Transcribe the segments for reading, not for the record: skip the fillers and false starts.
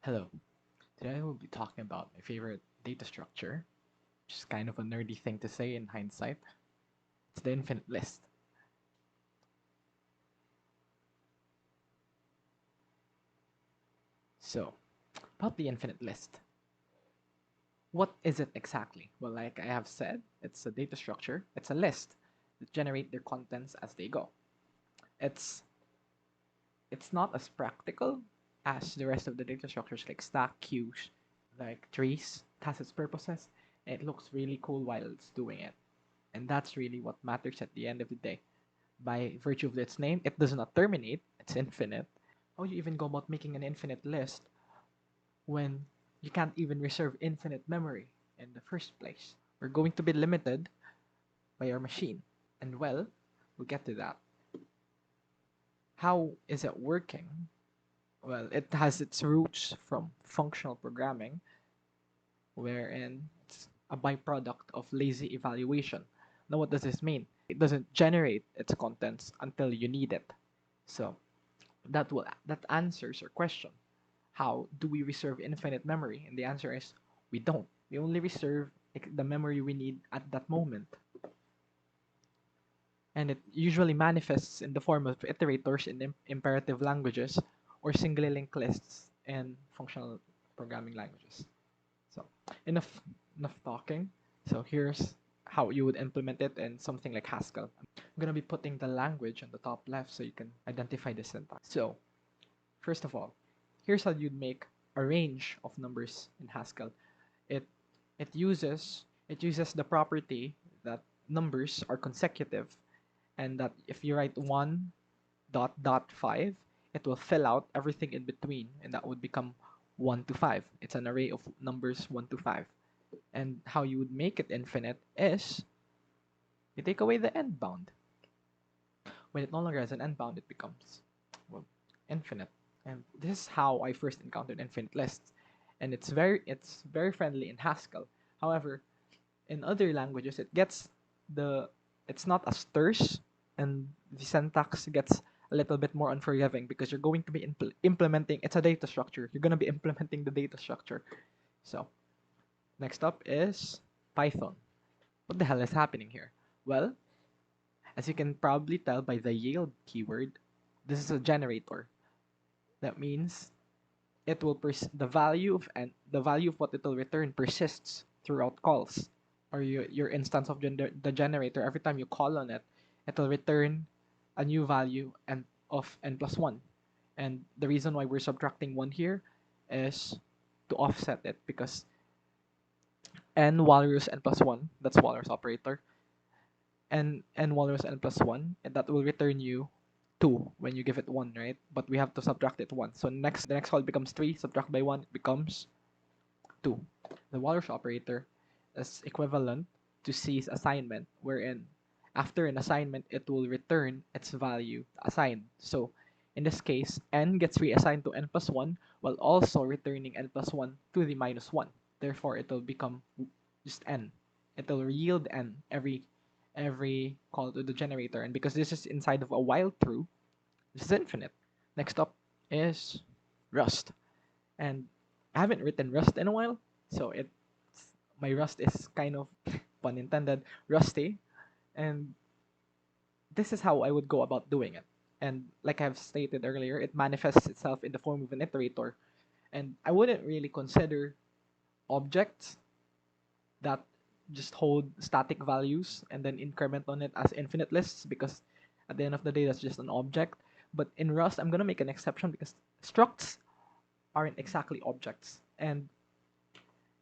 Hello. Today I will be talking about my favorite data structure, which is kind of a nerdy thing to say in hindsight. It's the infinite list. So, about the infinite list. What is it exactly? Well, like I have said, it's a data structure. It's a list that generate their contents as they go. It's it's not as practical as the rest of the data structures like stack, queues, like trees. It has its purposes. And it looks really cool while it's doing it. And that's really what matters at the end of the day. By virtue of its name, it does not terminate, it's infinite. How do you even go about making an infinite list when you can't even reserve infinite memory in the first place? We're going to be limited by our machine. And well, we'll get to that. How is it working? Well, it has its roots from functional programming, wherein it's a byproduct of lazy evaluation. Now, what does this mean? It doesn't generate its contents until you need it. So, that answers our question. How do we reserve infinite memory? And the answer is we don't. We only reserve the memory we need at that moment. And it usually manifests in the form of iterators in imperative languages or singly linked lists in functional programming languages. So enough talking. So here's how you would implement it in something like Haskell. I'm gonna be putting the language on the top left so you can identify the syntax. So first of all, here's how you'd make a range of numbers in Haskell. It it uses the property that numbers are consecutive, and that if you write 1 dot dot 5, it will fill out everything in between, and that would become 1 to 5. It's an array of numbers 1 to 5. And how you would make it infinite is you take away the end bound. When it no longer has an end bound, it becomes, well, infinite. And this is how I first encountered infinite lists. And it's very friendly in Haskell. However, in other languages, the it's not as terse, and the syntax gets a little bit more unforgiving because you're going to be implementing. It's a data structure. You're going to be implementing the data structure. So next up is Python. What the hell is happening here? Well, as you can probably tell by the yield keyword, this is a generator. That means the value of what it will return persists throughout calls, or your instance of the generator. Every time you call on it, it will return a new value and of n plus 1. And the reason why we're subtracting 1 here is to offset it, because n walrus n plus 1, that's walrus operator, and n walrus n plus 1, and that will return you 2 when you give it 1, right? But we have to subtract it 1. So the next call becomes 3, subtract by 1, it becomes 2. The walrus operator is equivalent to C's assignment, wherein after an assignment, it will return its value assigned. So in this case, n gets reassigned to n plus 1 while also returning n plus 1 to the minus 1. Therefore, it will become just n. It will yield n every call to the generator. And because this is inside of a while true, this is infinite. Next up is Rust. And I haven't written Rust in a while, so my Rust is kind of, pun intended, rusty. And this is how I would go about doing it. And like I've stated earlier, it manifests itself in the form of an iterator. And I wouldn't really consider objects that just hold static values and then increment on it as infinite lists, because at the end of the day, that's just an object. But in Rust, I'm going to make an exception because structs aren't exactly objects. And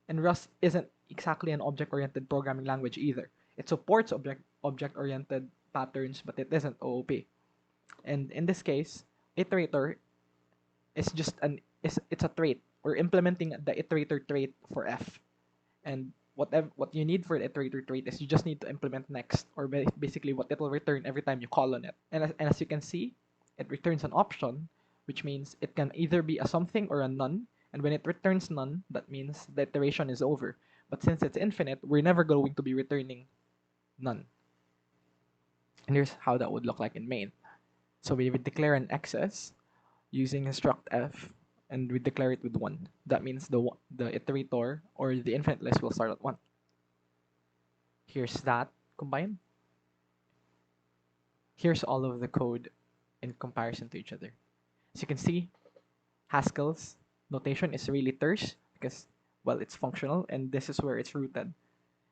Rust isn't exactly an object-oriented programming language either. It supports object-oriented patterns, but it isn't OOP. And in this case, iterator is just it's a trait. We're implementing the iterator trait for F. And what you need for the iterator trait is you just need to implement next, or basically what it will return every time you call on it. And as you can see, it returns an option, which means it can either be a something or a none. And when it returns none, that means the iteration is over. But since it's infinite, we're never going to be returning none. And here's how that would lould look like in main. So we would declare an excess using struct f, and we declare it with 1. That means the iterator or the infinite list will start at 1. Here's that combined. Here's all of the code in comparison to each other. As you can see, Haskell's notation is really terse because, well, it's functional, and this is where it's rooted.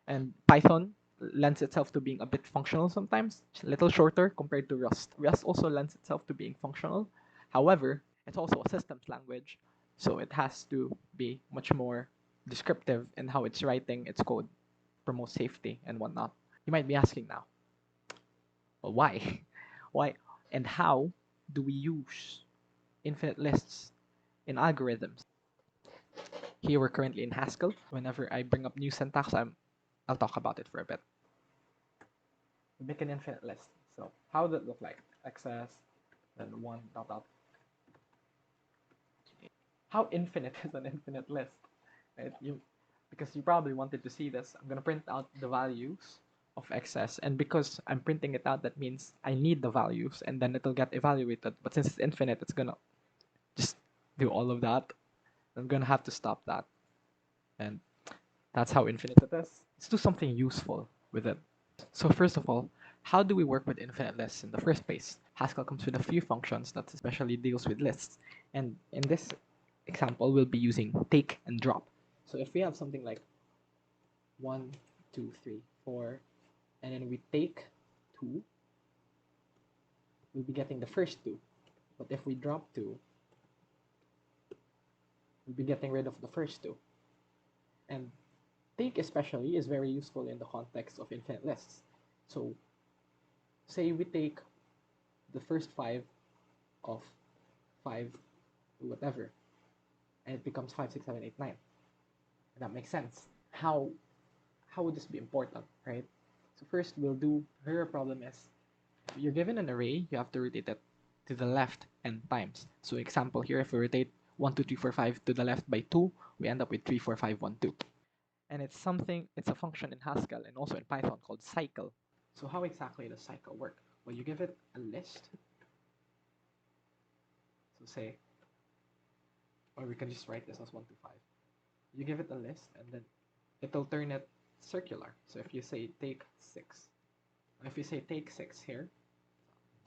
And Python lends itself to being a bit functional sometimes, a little shorter compared to Rust. Rust also lends itself to being functional. However, it's also a systems language, so it has to be much more descriptive in how it's writing its code, promote safety and whatnot. You might be asking now, well, why? Why and how do we use infinite lists in algorithms? Here we're currently in Haskell. Whenever I bring up new syntax, I'll talk about it for a bit. We make an infinite list. So how does it look like? Excess, then 1 dot dot. How infinite is an infinite list? Right? Because you probably wanted to see this, I'm gonna print out the values of excess, and because I'm printing it out, that means I need the values, and then it'll get evaluated. But since it's infinite, it's gonna just do all of that. I'm gonna have to stop that, and that's how infinite it is. Let's do something useful with it. So first of all, how do we work with infinite lists in the first place? Haskell comes with a few functions that especially deals with lists. And in this example, we'll be using take and drop. So if we have something like 1, 2, 3, 4, and then we take 2, we'll be getting the first 2. But if we drop 2, we'll be getting rid of the first 2. And take especially is very useful in the context of infinite lists. So say we take the first 5 of 5 whatever, and it becomes 5, 6, 7, 8, 9. And that makes sense. How would this be important, right? So first we'll do, here a problem is, if you're given an array, you have to rotate it to the left n times. So example here, if we rotate 1, 2, 3, 4, 5 to the left by 2, we end up with 3, 4, 5, 1, 2. And it's a function in Haskell and also in Python called cycle. So how exactly does cycle work? Well, you give it a list. So say, or we can just write this as 1 to 5. You give it a list, and then it'll turn it circular. So if you say take 6, if you say take 6 here,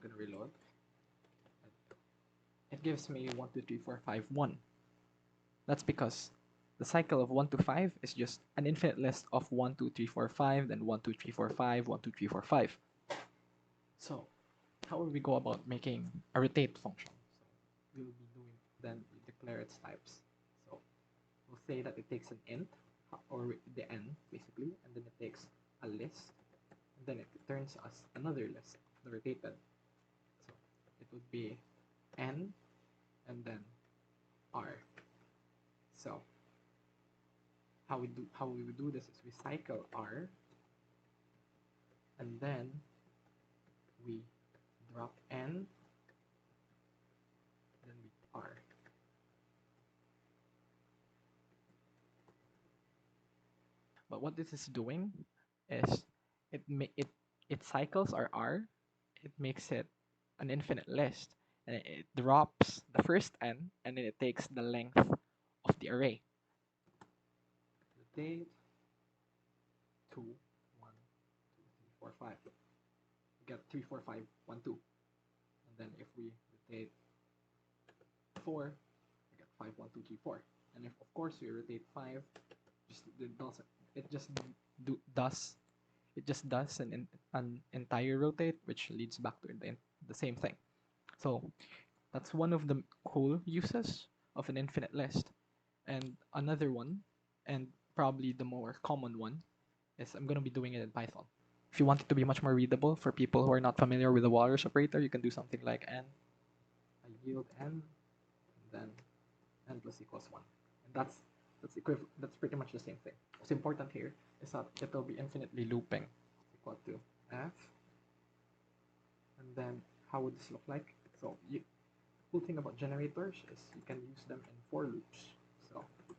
I'm gonna reload. It gives me 1, 2, 3, 4, 5, 1. That's because the cycle of 1 to 5 is just an infinite list of 1, 2, 3, 4, 5, then 1, 2, 3, 4, 5, 1, 2, 3, 4, 5. So how will we go about making a rotate function? So we'll be doing, then we declare its types. So we'll say that it takes an int, or the n basically, and then it takes a list, and then it returns us another list, the rotated. So it would be n and then r. So how we would do this is we cycle r, and then we drop n, then we r. But what this is doing is it cycles our r, it makes it an infinite list, and it drops the first n, and then it takes the length of the array. Rotate 2, 1, 2, 3, 4, 5. We get 3, 4, 5, 1, 2. And then if we rotate 4, we get 5, 1, 2, 3, 4. And if of course we rotate 5, it just does an entire rotate, which leads back to the same thing. So that's one of the cool uses of an infinite list. And another one, and probably the more common one, is I'm going to be doing it in Python. If you want it to be much more readable for people who are not familiar with the Walrus operator, you can do something like n, I yield n, and then n plus equals 1. And that's pretty much the same thing. What's important here is that it will be infinitely looping. It's equal to f, and then how would this look like? So the cool thing about generators is you can use them in for loops. So if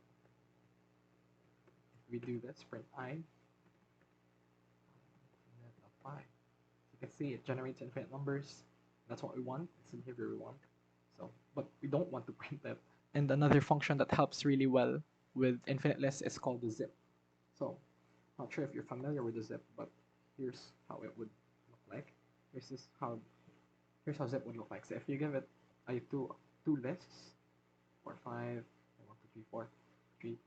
we do this, print I, you can see it generates infinite numbers. That's what we want. It's the behavior we want. So, but we don't want to print it And another function that helps really well with infinite lists is called the zip. So, not sure if you're familiar with the zip, but here's how it would look like. Here's this how here's how zip would look like. So if you give it a two lists, 4, 5, 1, 2, 3, 4, 3,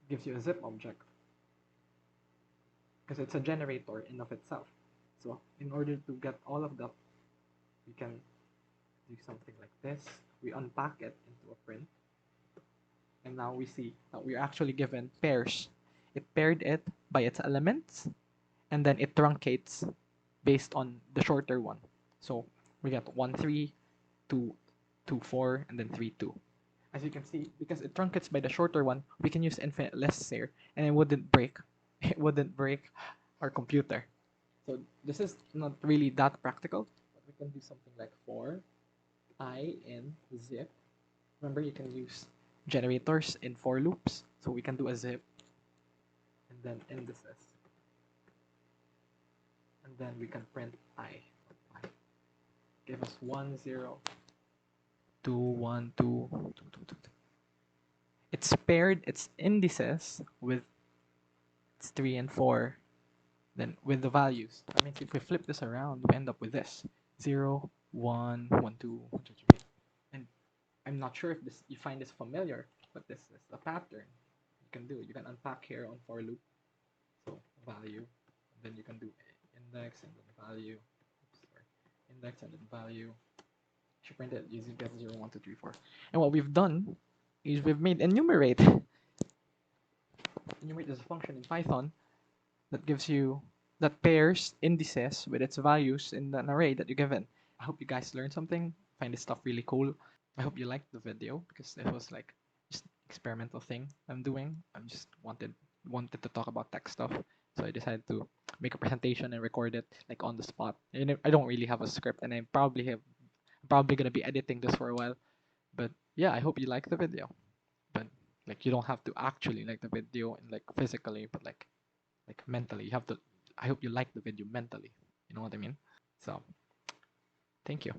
gives you a zip object because it's a generator in of itself. So in order to get all of that, we can do something like this. We unpack it into a print, and now we see that we're actually given pairs. It paired it by its elements, and then it truncates based on the shorter one. So we get 1, 3, 2, 2, 4, and then 3, 2. As you can see, because it truncates by the shorter one, we can use infinite lists here, and it wouldn't break. It wouldn't break our computer. So this is not really that practical, but we can do something like for I in zip. Remember, you can use generators in for loops, so we can do a zip, and then indices, and then we can print I. Give us 1, 0, 2, 1, 2, 2, 2, 2. It's paired its indices with its 3 and 4, then with the values. That means if we flip this around, we end up with this 0, 1, 1, 2, 1, 2, 3. And I'm not sure if this you find this familiar, but this is a pattern you can do. You can unpack here on for loop. So value, and then you can do index and then value. Oops, sorry. Index and then value. Should print it using get 0, 1, 2, 3, 4. And what we've done is we've made enumerate. Enumerate is a function in Python that gives you that pairs indices with its values in an array that you're given. I hope you guys learned something. Find this stuff really cool. I hope you liked the video because it was like just experimental thing I'm doing. I'm just wanted to talk about tech stuff, so I decided to make a presentation and record it like on the spot. And I don't really have a script, and I'm probably gonna be editing this for a while. But yeah, I hope you like the video. But like you don't have to actually like the video and like physically, but like mentally. You have to. I hope you like the video mentally. You know what I mean? So, thank you.